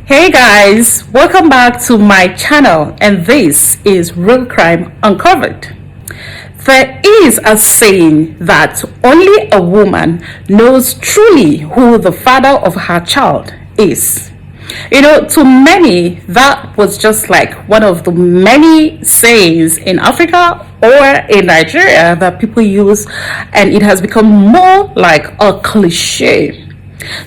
Hey guys, welcome back to my channel, and this is Real Crime Uncovered. There is a saying that only a woman knows truly who the father of her child is. To many, that was just like one of the many sayings in Africa or in Nigeria that people use, and it has become more like a cliche.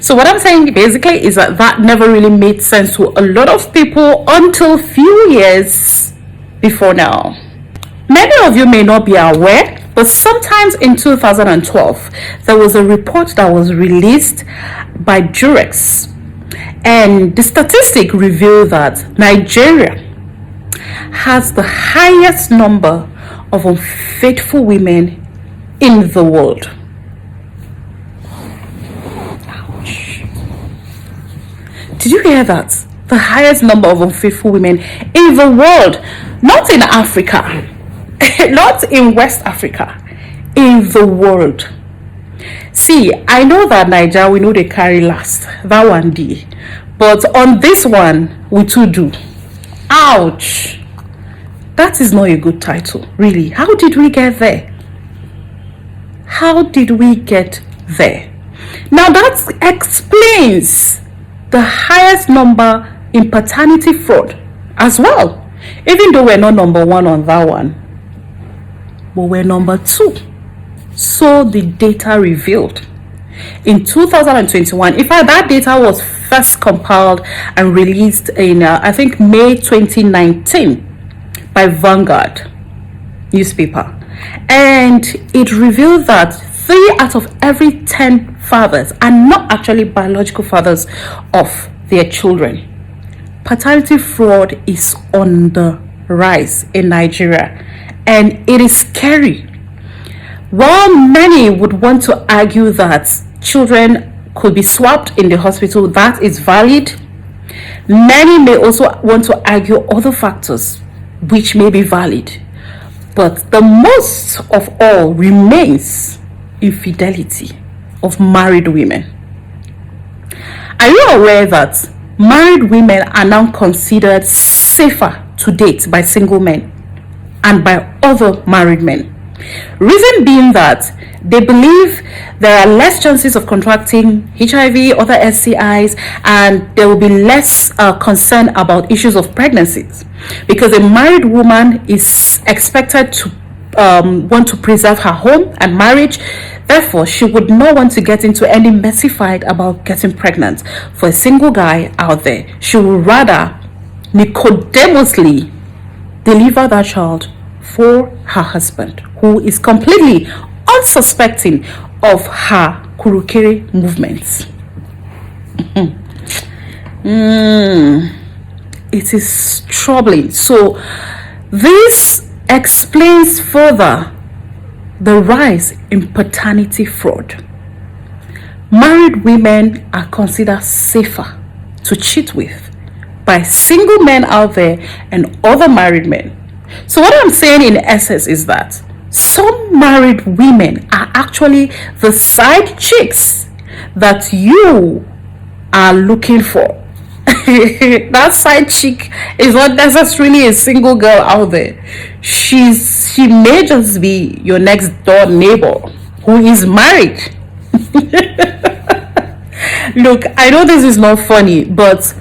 So what I'm saying basically is that never really made sense to a lot of people until few years before now. Many of you may not be aware, but sometimes in 2012, there was a report that was released by Durex, and the statistic revealed that Nigeria has the highest number of unfaithful women in the world. Did you hear that? The highest number of unfaithful women in the world, not in Africa, not in West Africa, in the world. See, I know that Nigeria, we know they carry last, that one day, but on this one, we too do. Ouch! That is not a good title, really. How did we get there? How did we get there? Now that explains the highest number in paternity fraud as well, even though we're not number one on that one, but we're number two. So the data revealed in 2021. In fact, that data was first compiled and released in I think May 2019 by Vanguard newspaper, and it revealed that 3 out of every 10 fathers are not actually biological fathers of their children. Paternity fraud is on the rise in Nigeria, and it is scary. While many would want to argue that children could be swapped in the hospital, that is valid, many may also want to argue other factors which may be valid. But the most of all remains infidelity of married women. Are you aware that married women are now considered safer to date by single men and by other married men? Reason being that they believe there are less chances of contracting HIV, other STIs, and there will be less concern about issues of pregnancies, because a married woman is expected to want to preserve her home and marriage. Therefore, she would not want to get into any messy fight about getting pregnant. For a single guy out there, she would rather nicodemously deliver that child for her husband, who is completely unsuspecting of her kurukere movements. It is troubling. So this explains further the rise in paternity fraud. Married women are considered safer to cheat with by single men out there and other married men. So what I'm saying in essence is that some married women are actually the side chicks that you are looking for. That side chick is not necessarily a single girl out there. She may just be your next door neighbor who is married. Look, I know this is not funny, but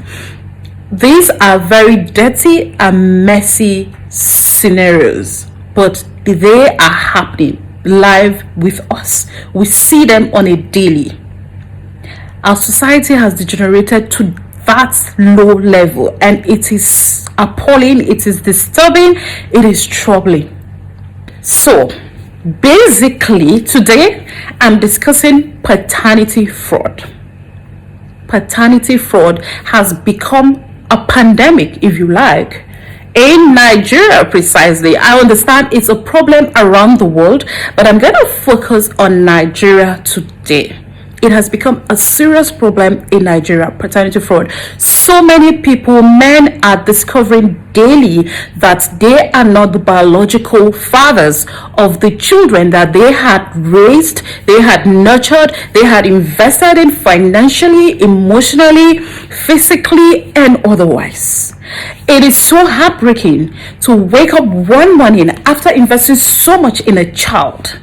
these are very dirty and messy scenarios, but they are happening live with us. We see them on a daily. Our society has degenerated to that low level, and it is appalling, it is disturbing, it is troubling. So basically today I'm discussing paternity fraud. Paternity fraud has become a pandemic, if you like, in Nigeria precisely. I understand it's a problem around the world, but I'm going to focus on Nigeria today. It has become a serious problem in Nigeria, paternity fraud. So many people, men, are discovering daily that they are not the biological fathers of the children that they had raised, they had nurtured, they had invested in financially, emotionally, physically, and otherwise. It is so heartbreaking to wake up one morning after investing so much in a child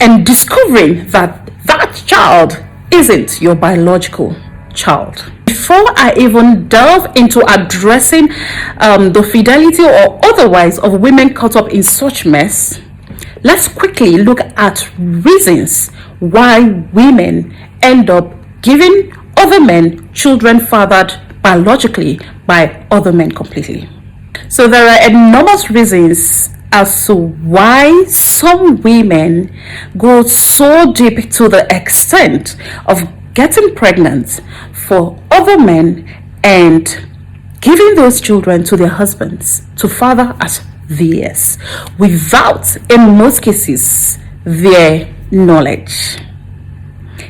and discovering that that child isn't your biological child. Before I even delve into addressing the fidelity or otherwise of women caught up in such mess, let's quickly look at reasons why women end up giving other men children fathered biologically by other men completely. So there are enormous reasons as to why some women go so deep to the extent of getting pregnant for other men and giving those children to their husbands to father as theirs without, in most cases, their knowledge.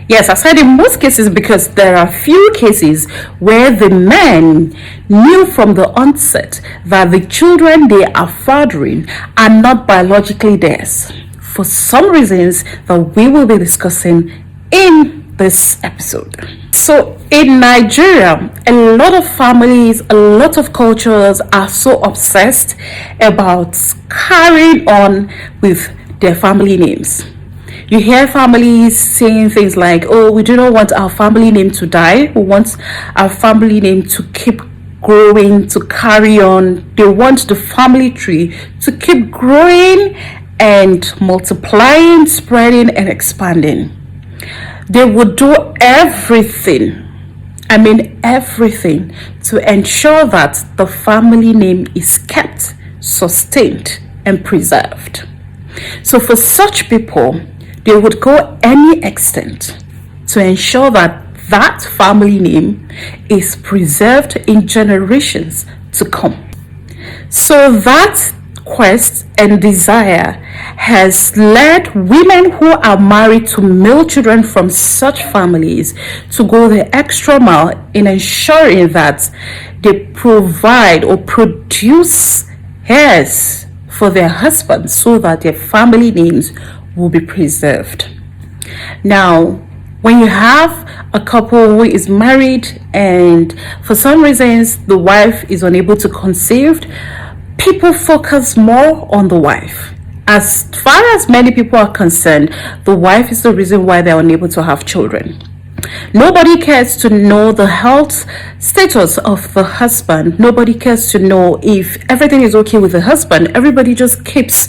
Yes, I said in most cases because there are few cases where the men knew from the onset that the children they are fathering are not biologically theirs, for some reasons that we will be discussing in this episode. So in Nigeria, a lot of families, a lot of cultures are so obsessed about carrying on with their family names. You hear families saying things like, oh, we do not want our family name to die. We want our family name to keep growing, to carry on. They want the family tree to keep growing and multiplying, spreading, and expanding. They would do everything, I mean everything, to ensure that the family name is kept, sustained, and preserved. So for such people, they would go any extent to ensure that that family name is preserved in generations to come. So that quest and desire has led women who are married to male children from such families to go the extra mile in ensuring that they provide or produce heirs for their husbands so that their family names will be preserved. Now, when you have a couple who is married and for some reasons the wife is unable to conceive, people focus more on the wife. As far as many people are concerned, the wife is the reason why they're unable to have children. Nobody cares to know the health status of the husband. Nobody cares to know if everything is okay with the husband. Everybody just keeps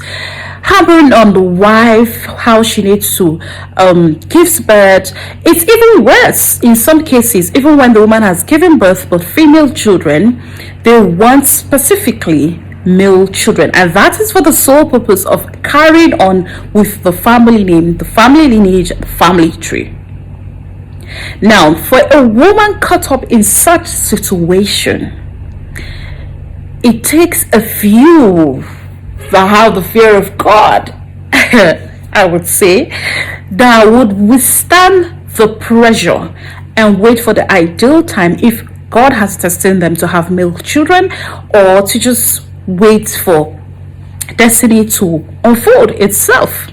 hammering on the wife, how she needs to give birth. It's even worse in some cases. Even when the woman has given birth but female children, they want specifically male children, and that is for the sole purpose of carrying on with the family name, the family lineage, the family tree. Now, for a woman caught up in such situation, it takes a few that have the fear of God, I would say, that would withstand the pressure and wait for the ideal time if God has destined them to have male children, or to just wait for destiny to unfold itself.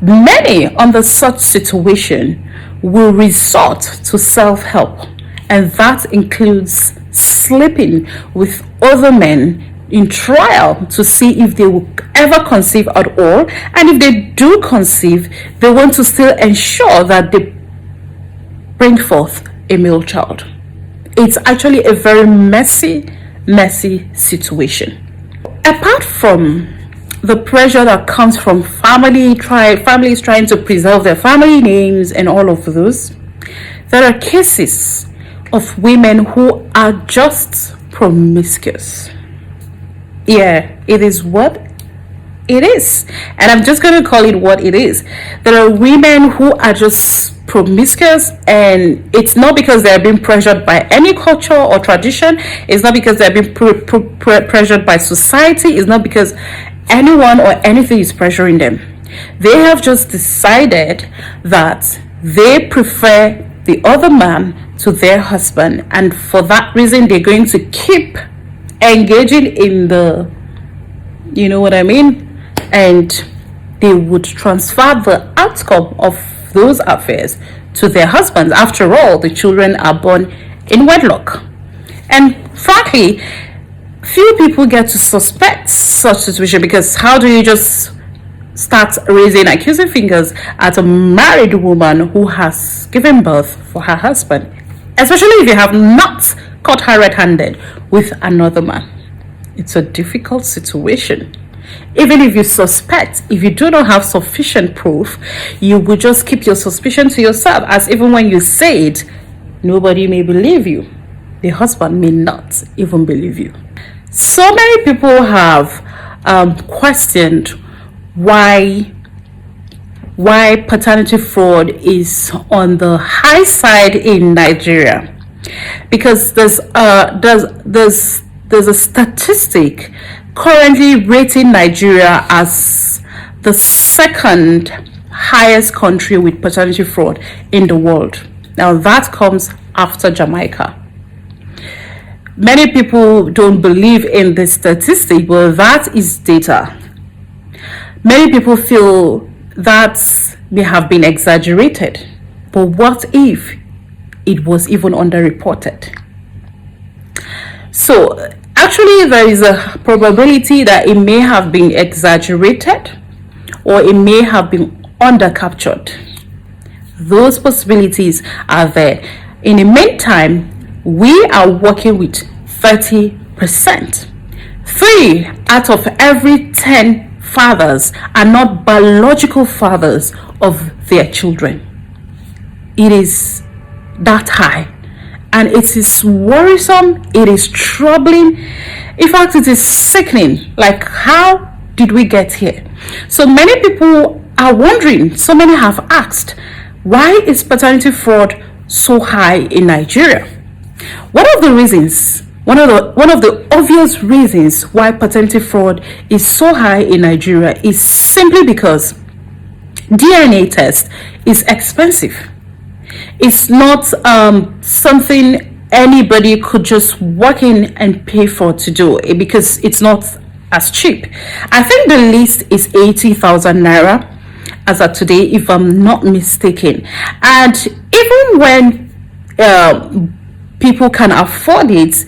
Many under such situation will resort to self-help, and that includes sleeping with other men in trial to see if they will ever conceive at all, and if they do conceive, they want to still ensure that they bring forth a male child. It's actually a very messy situation. Apart from the pressure that comes from families trying to preserve their family names and all of those, there are cases of women who are just promiscuous. Yeah, it is what it is, and I'm just going to call it what it is. There are women who are just promiscuous, and it's not because they are being pressured by any culture or tradition. It's not because they are being pressured by society. It's not because anyone or anything is pressuring them. They have just decided that they prefer the other man to their husband, and for that reason they're going to keep engaging in the, you know what I mean, and they would transfer the outcome of those affairs to their husbands. After all, the children are born in wedlock. And frankly, few people get to suspect such situation, because how do you just start raising accusing fingers at a married woman who has given birth for her husband, especially if you have not caught her red-handed with another man? It's a difficult situation. Even if you suspect, if you do not have sufficient proof, you will just keep your suspicion to yourself, as even when you say it, nobody may believe you. The husband may not even believe you. So many people have questioned why paternity fraud is on the high side in Nigeria, because there's a statistic currently rating Nigeria as the second highest country with paternity fraud in the world. Now that comes after Jamaica. Many people don't believe in this statistic, but that is data. Many people feel that may have been exaggerated, but what if it was even underreported? So actually, there is a probability that it may have been exaggerated, or it may have been undercaptured. Those possibilities are there. In the meantime, we are working with 30%. 3 out of every 10 fathers are not biological fathers of their children. It is that high, and it is worrisome, it is troubling. In fact, it is sickening. Like, how did we get here? So many people are wondering, so many have asked, why is paternity fraud so high in Nigeria? One of the obvious reasons why paternity fraud is so high in Nigeria is simply because DNA test is expensive. It's not something anybody could just walk in and pay for to do, because it's not as cheap. I think the list is 80,000 naira as of today, if I'm not mistaken. And even when people can afford it,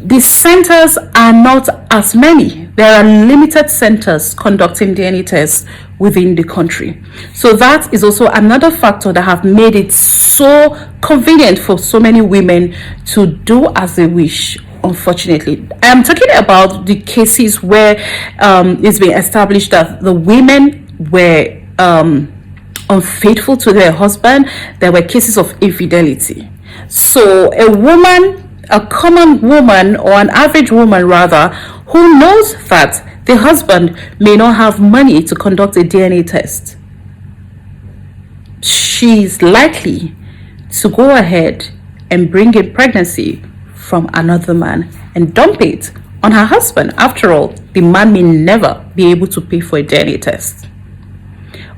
the centers are not as many. There are limited centers conducting DNA tests within the country. So that is also another factor that have made it so convenient for so many women to do as they wish. Unfortunately, I am talking about the cases where it's been established that the women were unfaithful to their husband. There were cases of infidelity. So a common woman, or an average woman rather, who knows that the husband may not have money to conduct a DNA test, she's likely to go ahead and bring in pregnancy from another man and dump it on her husband. After all, the man may never be able to pay for a DNA test.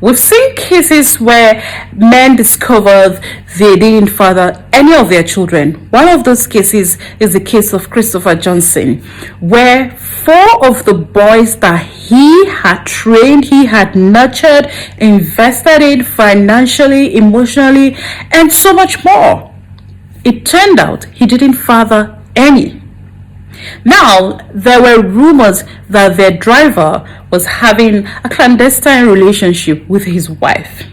We've seen cases where men discovered they didn't father any of their children. One of those cases is the case of Christopher Johnson, where 4 of the boys that he had trained, he had nurtured, invested in financially, emotionally, and so much more, it turned out he didn't father any. Now, there were rumors that their driver was having a clandestine relationship with his wife.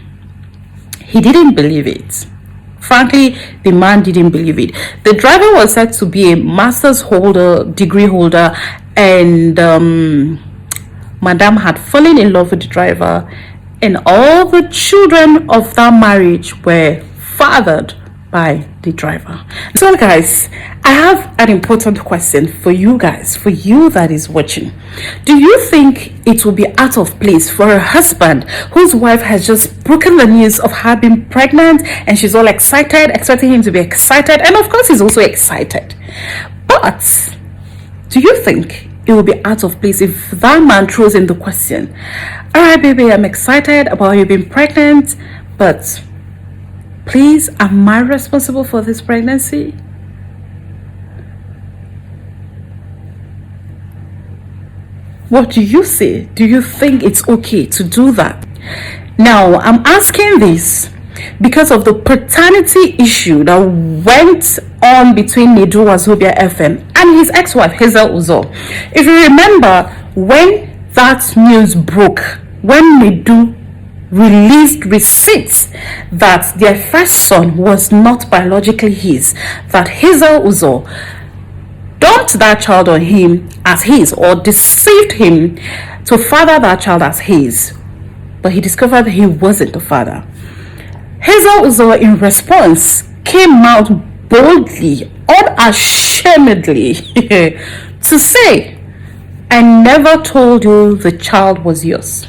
He didn't believe it. Frankly, the man didn't believe it. The driver was said to be a master's degree holder, and Madame had fallen in love with the driver, and all the children of that marriage were fathered by the driver. So guys, I have an important question for you guys, for you that is watching. Do you think it will be out of place for a husband whose wife has just broken the news of her being pregnant, and she's all excited, expecting him to be excited, and of course he's also excited, but do you think it will be out of place if that man throws in the question, all right baby, I'm excited about you being pregnant, but Please, am I responsible for this pregnancy? What do you say? Do you think it's okay to do that? Now, I'm asking this because of the paternity issue that went on between Nedu Wazobia FM and his ex-wife Hazel Uzo. If you remember, when that news broke, when Nedu released receipts that their first son was not biologically his, that Hazel Uzo dumped that child on him as his or deceived him to father that child as his, but he discovered that he wasn't the father. Hazel Uzo, in response, came out boldly, unashamedly to say, I never told you the child was yours.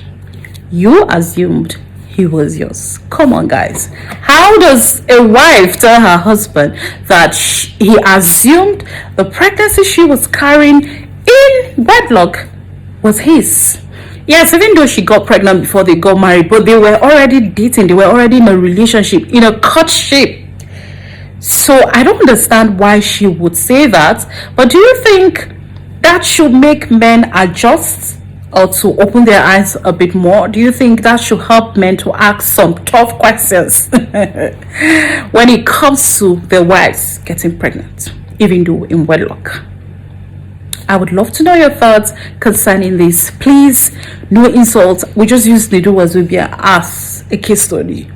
You assumed he was yours. Come on, guys. How does a wife tell her husband that he assumed the pregnancy she was carrying in wedlock was his? Yes, even though she got pregnant before they got married, but they were already dating, they were already in a relationship, in a courtship. So I don't understand why she would say that. But do you think that should make men adjust or to open their eyes a bit more? Do you think that should help men to ask some tough questions when it comes to their wives getting pregnant, even though in wedlock? I would love to know your thoughts concerning this. Please, no insults. We just use Nedu Wazobia as a case study,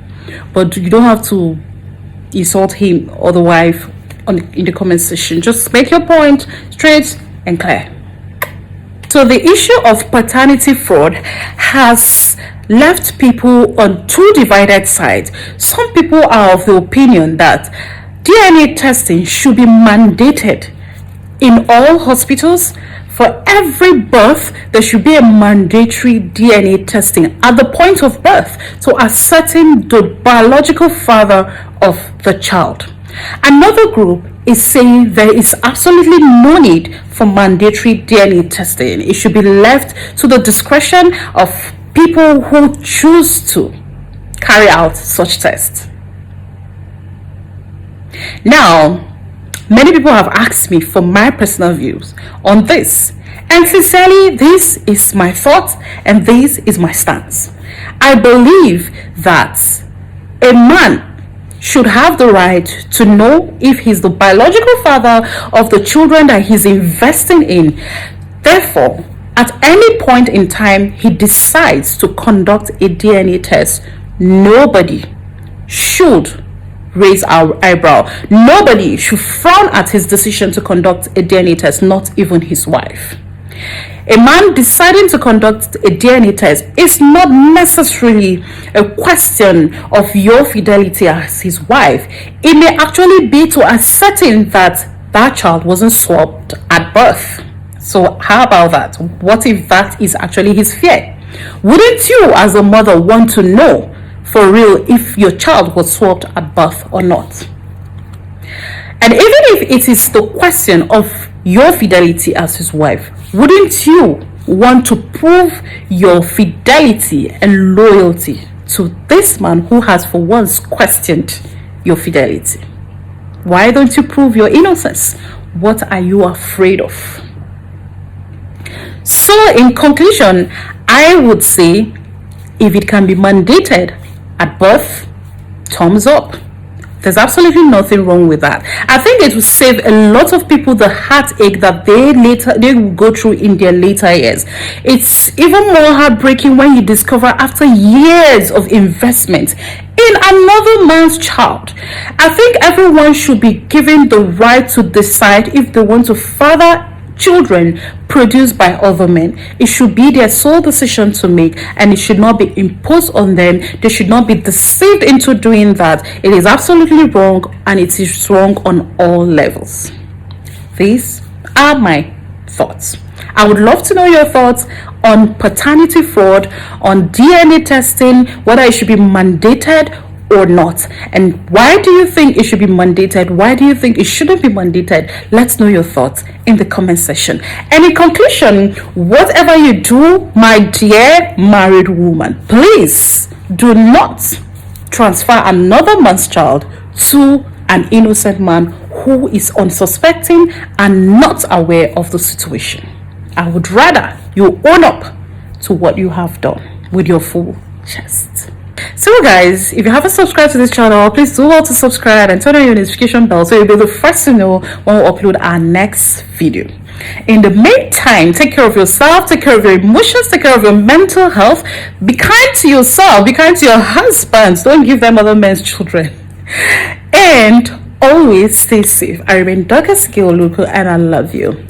but you don't have to insult him or the wife in the comment section. Just make your point straight and clear. So the issue of paternity fraud has left people on two divided sides. Some people are of the opinion that DNA testing should be mandated in all hospitals. For every birth, there should be a mandatory DNA testing at the point of birth to ascertain the biological father of the child. Another group is saying there is absolutely no need for mandatory DNA testing. It should be left to the discretion of people who choose to carry out such tests. Now, many people have asked me for my personal views on this, and sincerely, this is my thought and this is my stance. I believe that a man should have the right to know if he's the biological father of the children that he's investing in. Therefore, at any point in time he decides to conduct a DNA test, nobody should raise our eyebrow. Nobody should frown at his decision to conduct a DNA test, not even his wife. A man deciding to conduct a DNA test is not necessarily a question of your fidelity as his wife. It may actually be to ascertain that that child wasn't swapped at birth. So how about that? What if that is actually his fear? Wouldn't you as a mother want to know for real if your child was swapped at birth or not? And even if it is the question of your fidelity as his wife, wouldn't you want to prove your fidelity and loyalty to this man who has for once questioned your fidelity? Why don't you prove your innocence? What are you afraid of? So in conclusion, I would say if it can be mandated at birth, thumbs up. There's absolutely nothing wrong with that. I think it will save a lot of people the heartache that they will go through in their later years. It's even more heartbreaking when you discover after years of investment in another man's child. I think everyone should be given the right to decide if they want to father children produced by other men. It should be their sole decision to make, and it should not be imposed on them. They should not be deceived into doing that. It is absolutely wrong, and it is wrong on all levels. These are my thoughts. I would love to know your thoughts on paternity fraud, on DNA testing, whether it should be mandated or not, and why do you think it should be mandated? Why do you think it shouldn't be mandated? Let's know your thoughts in the comment section. And in conclusion, whatever you do, my dear married woman, please do not transfer another man's child to an innocent man who is unsuspecting and not aware of the situation. I would rather you own up to what you have done with your full chest. So guys, if you haven't subscribed to this channel, please do well to subscribe and turn on your notification bell so you'll be the first to know when we upload our next video. In the meantime, take care of yourself, take care of your emotions, take care of your mental health. Be kind to yourself, be kind to your husbands, don't give them other men's children, and always stay safe. I remain Dr. Oluku and I love you.